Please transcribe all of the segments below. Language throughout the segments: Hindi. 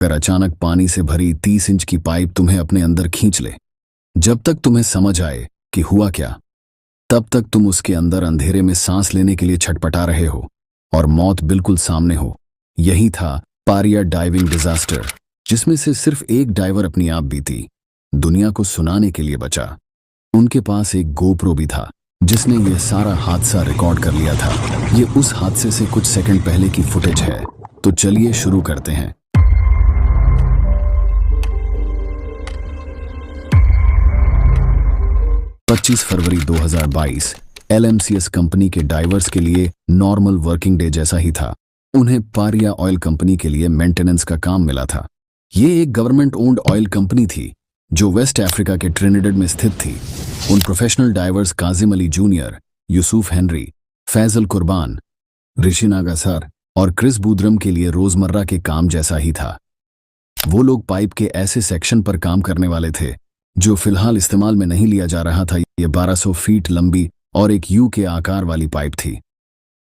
अगर अचानक पानी से भरी 30 इंच की पाइप तुम्हें अपने अंदर खींच ले, जब तक तुम्हें समझ आए कि हुआ क्या, तब तक तुम उसके अंदर अंधेरे में सांस लेने के लिए छटपटा रहे हो और मौत बिल्कुल सामने हो। यही था पारिया डाइविंग डिजास्टर, जिसमें से सिर्फ एक डाइवर अपनी आप बीती दुनिया को सुनाने के लिए बचा। उनके पास एक गोप्रो भी था जिसने यह सारा हादसा रिकॉर्ड कर लिया था। ये उस हादसे से कुछ सेकंड पहले की फुटेज है। तो चलिए शुरू करते हैं। 25 फरवरी 2022 LMCS कंपनी के डाइवर्स के लिए नॉर्मल वर्किंग डे जैसा ही था। उन्हें पारिया ऑयल कंपनी के लिए मेंटेनेंस का काम मिला था। ये एक गवर्नमेंट ओन्ड ऑयल कंपनी थी जो वेस्ट अफ्रीका के ट्रिनिडेड में स्थित थी। उन professional divers Kazim Ali junior, Yusuf Henry, Faisal Qurban, Rishi नागासर और क्रिस बूदरम के लिए रोजमर्रा के काम जैसा ही था। वो लोग पाइप के ऐसे सेक्शन पर काम करने वाले थे जो फिलहाल इस्तेमाल में नहीं लिया जा रहा था। ये 1200 फीट लंबी और एक यू के आकार वाली पाइप थी।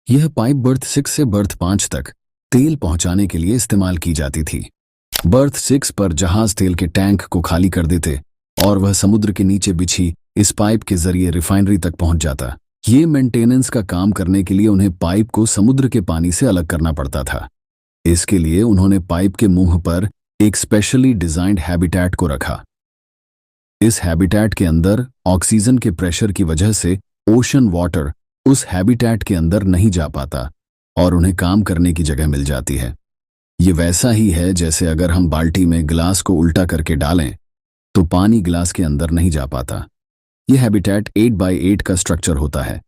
यह पाइप बर्थ 6 से बर्थ 5 तक तेल पहुंचाने के लिए इस्तेमाल की जाती थी। बर्थ 6 पर जहाज तेल के टैंक को खाली कर देते और वह समुद्र के नीचे बिछी इस पाइप के जरिए रिफाइनरी तक पहुंच जाता। ये मेंटेनेंस का काम करने के लिए उन्हें पाइप को समुद्र के पानी से अलग करना पड़ता था। इसके लिए उन्होंने पाइप के मुंह पर एक स्पेशली डिजाइंड हैबिटेट को रखा। इस हैबिटेट के अंदर ऑक्सीजन के प्रेशर की वजह से ओशन वाटर उस हैबिटेट के अंदर नहीं जा पाता और उन्हें काम करने की जगह मिल जाती है। ये वैसा ही है जैसे अगर हम बाल्टी में गिलास को उल्टा करके डालें तो पानी गिलास के अंदर नहीं जा पाता। यह हैबिटेट 8x8 का स्ट्रक्चर होता है।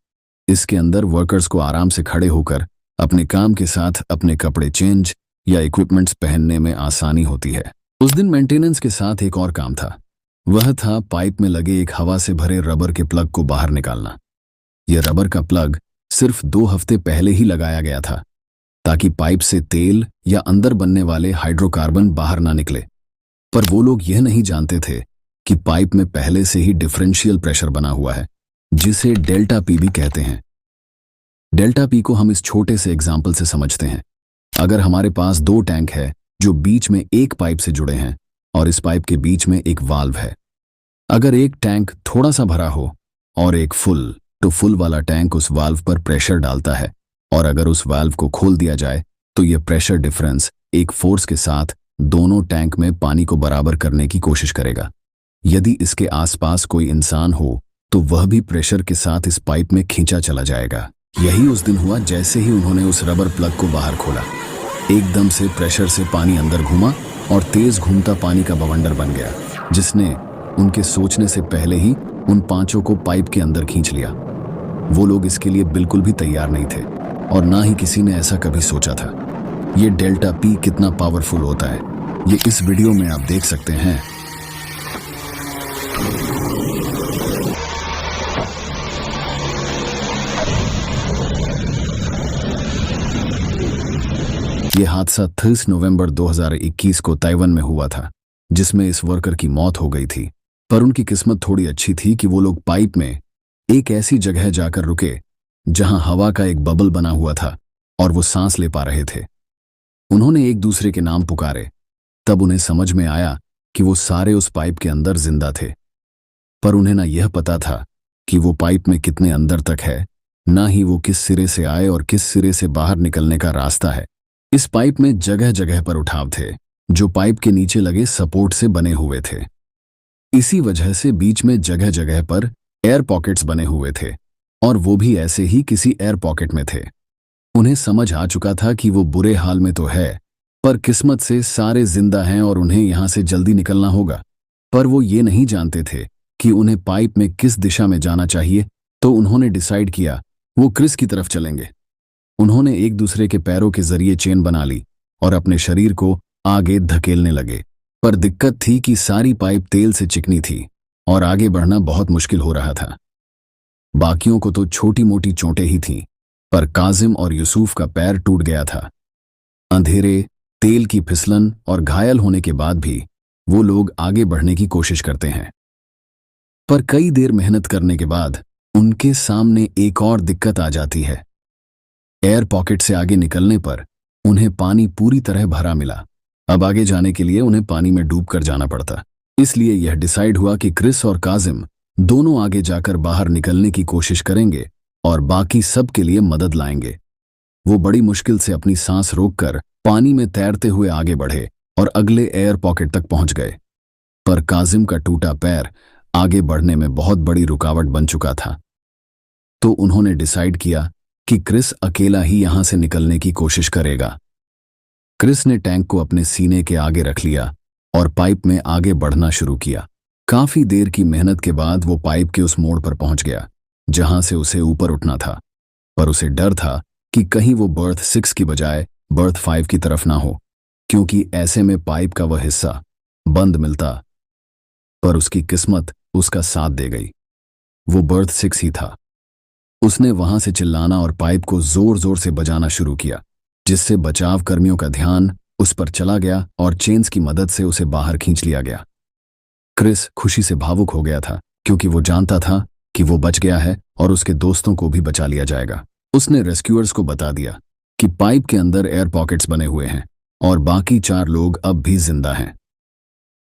इसके अंदर वर्कर्स को आराम से खड़े होकर अपने काम के साथ अपने कपड़े चेंज या इक्विपमेंट्स पहनने में आसानी होती है। उस दिन मेंटेनेंस के साथ एक और काम था। वह था पाइप में लगे एक हवा से भरे रबर के प्लग को बाहर निकालना। यह रबर का प्लग सिर्फ 2 हफ्ते पहले ही लगाया गया था ताकि पाइप से तेल या अंदर बनने वाले हाइड्रोकार्बन बाहर ना निकले। पर वो लोग यह नहीं जानते थे कि पाइप में पहले से ही डिफरेंशियल प्रेशर बना हुआ है, जिसे डेल्टा पी भी कहते हैं। डेल्टा पी को हम इस छोटे से एग्जाम्पल से समझते हैं। अगर हमारे पास 2 टैंक है जो बीच में एक पाइप से जुड़े हैं और इस पाइप के बीच में एक वाल्व है। अगर एक टैंक थोड़ा सा भरा हो और एक फुल, तो फुल वाला टैंक उस वाल्व पर प्रेशर डालता है और अगर उस वाल्व को खोल दिया जाए तो यह प्रेशर डिफरेंस एक फोर्स के साथ दोनों टैंक में पानी को बराबर करने की कोशिश करेगा। यदि इसके आसपास कोई इंसान हो तो वह भी प्रेशर के साथ इस पाइप में खींचा चला जाएगा। यही उस दिन हुआ। जैसे ही उन्होंने उस रबर प्लग को बाहर खोला, एकदम से प्रेशर से पानी अंदर घूमा और तेज घूमता पानी का बवंडर बन गया, जिसने उनके सोचने से पहले ही उन 5 को पाइप के अंदर खींच लिया। वो लोग इसके लिए बिल्कुल भी तैयार नहीं थे और ना ही किसी ने ऐसा कभी सोचा था। ये डेल्टा पी कितना पावरफुल होता है, ये इस वीडियो में आप देख सकते हैं। यह हादसा 30 नवंबर 2021 को ताइवान में हुआ था, जिसमें इस वर्कर की मौत हो गई थी। पर उनकी किस्मत थोड़ी अच्छी थी कि वो लोग पाइप में एक ऐसी जगह जाकर रुके जहां हवा का एक बबल बना हुआ था और वो सांस ले पा रहे थे। उन्होंने एक दूसरे के नाम पुकारे। तब उन्हें समझ में आया कि वो सारे उस पाइप के अंदर जिंदा थे। पर उन्हें ना यह पता था कि वो पाइप में कितने अंदर तक है, ना ही वो किस सिरे से आए और किस सिरे से बाहर निकलने का रास्ता है। इस पाइप में जगह जगह पर उठाव थे जो पाइप के नीचे लगे सपोर्ट से बने हुए थे। इसी वजह से बीच में जगह जगह पर एयर पॉकेट्स बने हुए थे और वो भी ऐसे ही किसी एयर पॉकेट में थे। उन्हें समझ आ चुका था कि वो बुरे हाल में तो है, पर किस्मत से सारे जिंदा हैं और उन्हें यहां से जल्दी निकलना होगा। पर वो ये नहीं जानते थे कि उन्हें पाइप में किस दिशा में जाना चाहिए। तो उन्होंने डिसाइड किया वो क्रिस की तरफ चलेंगे। उन्होंने एक दूसरे के पैरों के जरिए चेन बना ली और अपने शरीर को आगे धकेलने लगे। पर दिक्कत थी कि सारी पाइप तेल से चिकनी थी और आगे बढ़ना बहुत मुश्किल हो रहा था। बाकियों को तो छोटी मोटी चोटें ही थीं, पर काजिम और यूसुफ का पैर टूट गया था। अंधेरे, तेल की फिसलन और घायल होने के बाद भी वो लोग आगे बढ़ने की कोशिश करते हैं। पर कई देर मेहनत करने के बाद उनके सामने एक और दिक्कत आ जाती है। एयर पॉकेट से आगे निकलने पर उन्हें पानी पूरी तरह भरा मिला। अब आगे जाने के लिए उन्हें पानी में डूब कर जाना पड़ता। इसलिए यह डिसाइड हुआ कि क्रिस और काजिम दोनों आगे जाकर बाहर निकलने की कोशिश करेंगे और बाकी सब के लिए मदद लाएंगे। वो बड़ी मुश्किल से अपनी सांस रोककर पानी में तैरते हुए आगे बढ़े और अगले एयर पॉकेट तक पहुंच गए। पर काजिम का टूटा पैर आगे बढ़ने में बहुत बड़ी रुकावट बन चुका था। तो उन्होंने डिसाइड किया कि क्रिस अकेला ही यहां से निकलने की कोशिश करेगा। क्रिस ने टैंक को अपने सीने के आगे रख लिया और पाइप में आगे बढ़ना शुरू किया। काफी देर की मेहनत के बाद वो पाइप के उस मोड़ पर पहुंच गया जहां से उसे ऊपर उठना था। पर उसे डर था कि कहीं वो बर्थ 6 की बजाय बर्थ 5 की तरफ ना हो, क्योंकि ऐसे में पाइप का वह हिस्सा बंद मिलता। पर उसकी किस्मत उसका साथ दे गई। वो बर्थ 6 ही था। उसने वहां से चिल्लाना और पाइप को जोर जोर से बजाना शुरू किया, जिससे बचाव कर्मियों का ध्यान उस पर चला गया और चेन्स की मदद से उसे बाहर खींच लिया गया। क्रिस खुशी से भावुक हो गया था, क्योंकि वो जानता था कि वो बच गया है और उसके दोस्तों को भी बचा लिया जाएगा। उसने रेस्क्यूअर्स को बता दिया कि पाइप के अंदर एयर पॉकेट्स बने हुए हैं और बाकी 4 लोग अब भी जिंदा हैं।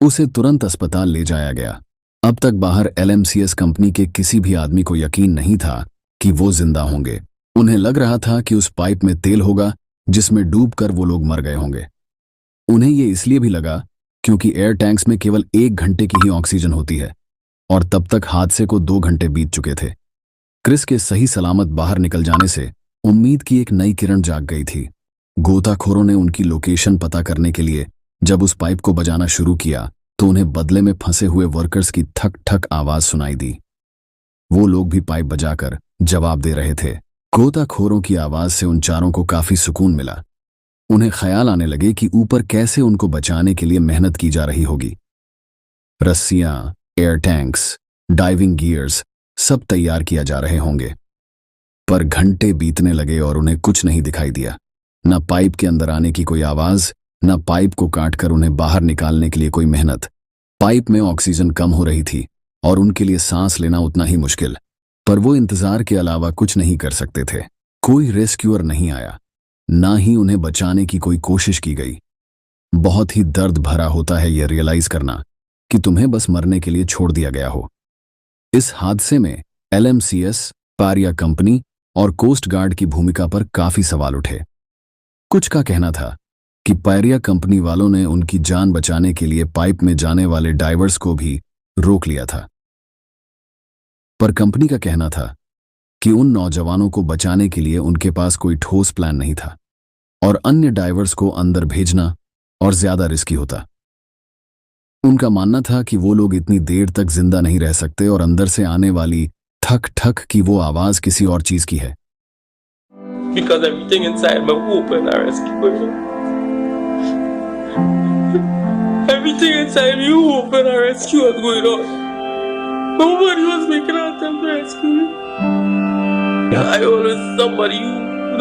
उसे तुरंत अस्पताल ले जाया गया। अब तक बाहर LMCS कंपनी के किसी भी आदमी को यकीन नहीं था कि वो जिंदा होंगे। उन्हें लग रहा था कि उस पाइप में तेल होगा जिसमें डूबकर वो लोग मर गए होंगे। उन्हें ये इसलिए भी लगा क्योंकि एयर टैंक्स में केवल 1 घंटे की ही ऑक्सीजन होती है और तब तक हादसे को 2 घंटे बीत चुके थे। क्रिस के सही सलामत बाहर निकल जाने से उम्मीद की एक नई किरण जाग गई थी। गोताखोरों ने उनकी लोकेशन पता करने के लिए जब उस पाइप को बजाना शुरू किया तो उन्हें बदले में फंसे हुए वर्कर्स की ठक ठक आवाज सुनाई दी। वो लोग भी पाइप बजाकर जवाब दे रहे थे। गोताखोरों की आवाज से उन चारों को काफी सुकून मिला। उन्हें ख्याल आने लगे कि ऊपर कैसे उनको बचाने के लिए मेहनत की जा रही होगी। रस्सियां, एयर टैंक्स, डाइविंग गियर्स सब तैयार किया जा रहे होंगे। पर घंटे बीतने लगे और उन्हें कुछ नहीं दिखाई दिया। न पाइप के अंदर आने की कोई आवाज, न पाइप को काटकर उन्हें बाहर निकालने के लिए कोई मेहनत। पाइप में ऑक्सीजन कम हो रही थी और उनके लिए सांस लेना उतना ही मुश्किल। पर वो इंतजार के अलावा कुछ नहीं कर सकते थे। कोई रेस्क्यूअर नहीं आया, ना ही उन्हें बचाने की कोई कोशिश की गई। बहुत ही दर्द भरा होता है यह रियलाइज करना कि तुम्हें बस मरने के लिए छोड़ दिया गया हो। इस हादसे में LMCS, पारिया कंपनी और कोस्ट गार्ड की भूमिका पर काफी सवाल उठे। कुछ का कहना था कि पारिया कंपनी वालों ने उनकी जान बचाने के लिए पाइप में जाने वाले डाइवर्स को भी रोक लिया था। पर कंपनी का कहना था कि उन नौजवानों को बचाने के लिए उनके पास कोई ठोस प्लान नहीं था और अन्य डाइवर्स को अंदर भेजना और ज्यादा रिस्की होता। उनका मानना था कि वो लोग इतनी देर तक जिंदा नहीं रह सकते और अंदर से आने वाली ठक ठक की वो आवाज किसी और चीज की है। Because everything inside me open, I rescue you. Everything inside me open, I rescue what's going on. Nobody was making an attempt to rescue me. I always somebody who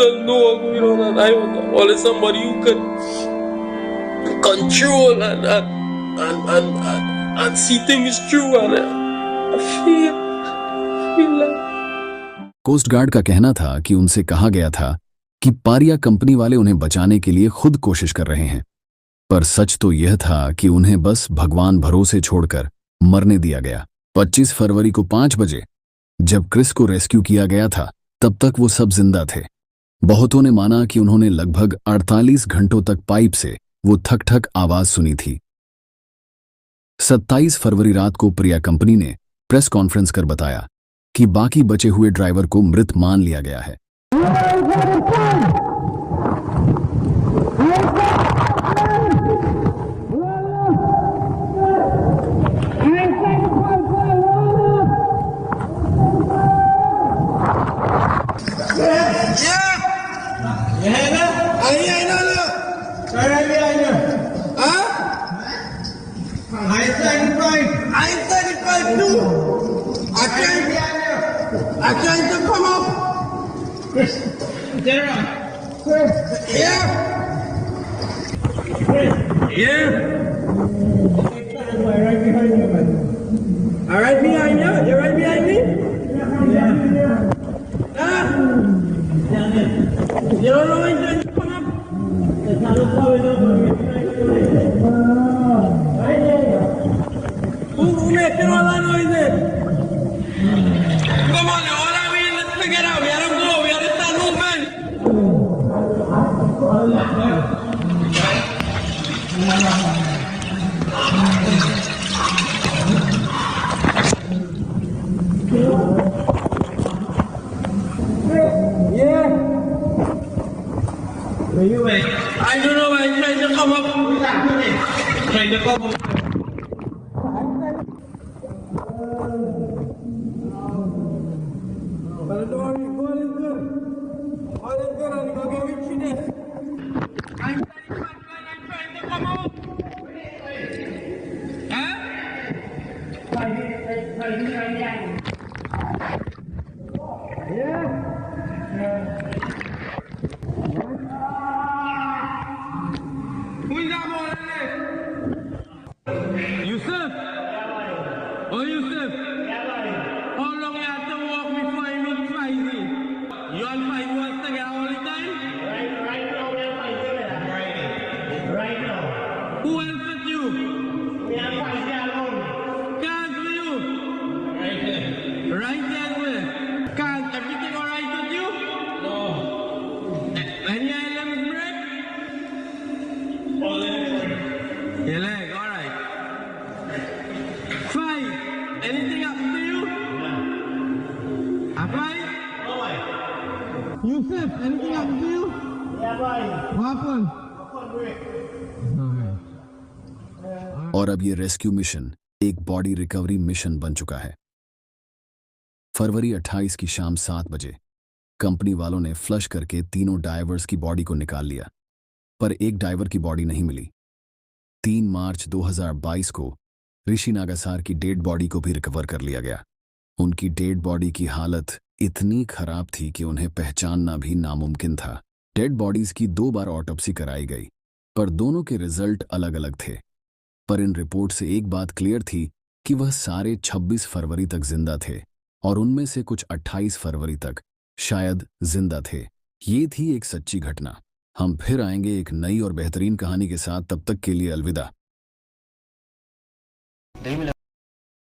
doesn't know what's going on, and I always somebody who can control and see things through, and I feel like. Coast guard का कहना था कि उनसे कहा गया था कि पारिया कंपनी वाले उन्हें बचाने के लिए खुद कोशिश कर रहे हैं। पर सच तो यह था कि उन्हें बस भगवान भरोसे छोड़कर मरने दिया गया। 25 फरवरी को 5 बजे जब क्रिस को रेस्क्यू किया गया था, तब तक वो सब जिंदा थे। बहुतों ने माना कि उन्होंने लगभग 48 घंटों तक पाइप से वो ठक ठक आवाज सुनी थी। 27 फरवरी रात को पारिया कंपनी ने प्रेस कॉन्फ्रेंस कर बताया कि बाकी बचे हुए ड्राइवर को मृत मान लिया गया है। I can't come up. General. Yeah. Yeah. Right behind you, man. All right behind you? You're right behind me? Yeah. You don't know when to come up? It's not a problem. Yeah. Where you at? I don't know, I'm trying to come up. Trying to come up. But don't worry, all is good. All is good, I'm gonna get rich in this. I'm trying to come up. Huh? Who is that boy there? Yusuf? Oh, Yusuf? How long you have to walk before you meet Faizi? You and Faizi was together all the time? Right now, we are fighting with that. Right now. Who else with you? We are fighting alone. Can't with you? Right there with? Can't everything alright with you? No. Any items break? All in Your leg, alright. Five. Anything happen to you? Apply? No way. Yusuf, anything happen to you? Yeah, boy. What happened? Come break. और अब ये रेस्क्यू मिशन एक बॉडी रिकवरी मिशन बन चुका है। फरवरी 28 की शाम 7 बजे कंपनी वालों ने फ्लश करके तीनों डाइवर्स की बॉडी को निकाल लिया, पर एक डाइवर की बॉडी नहीं मिली। 3 मार्च 2022 को ऋषि नागासार की डेड बॉडी को भी रिकवर कर लिया गया। उनकी डेड बॉडी की हालत इतनी खराब थी कि उन्हें पहचानना भी नामुमकिन था। डेड बॉडीज की 2 बार ऑटोप्सी कराई गई, पर दोनों के रिजल्ट अलग अलग थे। पर इन रिपोर्ट से एक बात क्लियर थी कि वह सारे 26 फरवरी तक जिंदा थे और उनमें से कुछ 28 फरवरी तक शायद जिंदा थे। ये थी एक सच्ची घटना। हम फिर आएंगे एक नई और बेहतरीन कहानी के साथ। तब तक के लिए अलविदा।